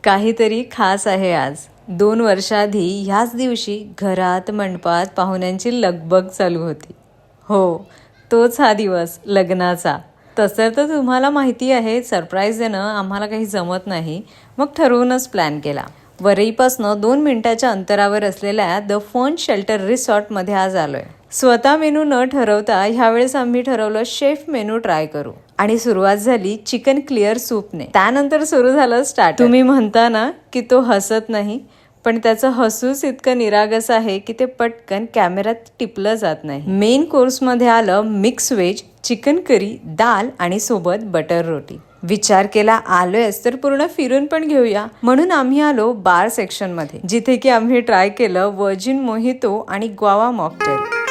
काहीतरी खास आहे आज. 2 वर्षाआधी ह्याच दिवशी घरात मंडपात पाहुण्यांची लगबग चालू होती. हो, तोच हा दिवस लग्नाचा. तसं तर तुम्हाला माहिती आहे, सरप्राईज देणं आम्हाला काही जमत नाही. मग ठरवूनच प्लॅन केला. वरईपासनं 2 मिनिटाच्या अंतरावर असलेल्या द फन शेल्टर रिसॉर्टमध्ये आज आलोय. स्वतः मेनू न ठरवता ह्यावेळेस आम्ही ठरवलं शेफ मेनू ट्राय करू. आणि सुरुवात झाली चिकन क्लिअर सूपने. त्यानंतर सुरू झालं स्टार्टर. तुम्ही म्हणता ना की तो हसत नाही, पण त्याचं हसूच इतकं निरागस आहे की ते पटकन कॅमेऱ्यात टिपलं जात नाही. मेन कोर्समध्ये आलं मिक्स व्हेज, चिकन करी, दाल आणि सोबत बटर रोटी. विचार केला आलोयच तर पूर्ण फिरून पण घेऊया, म्हणून आम्ही आलो बार सेक्शन मध्ये, जिथे की आम्ही ट्राय केलं व्हर्जिन मोहितो आणि ग्वावा मॉकटेल.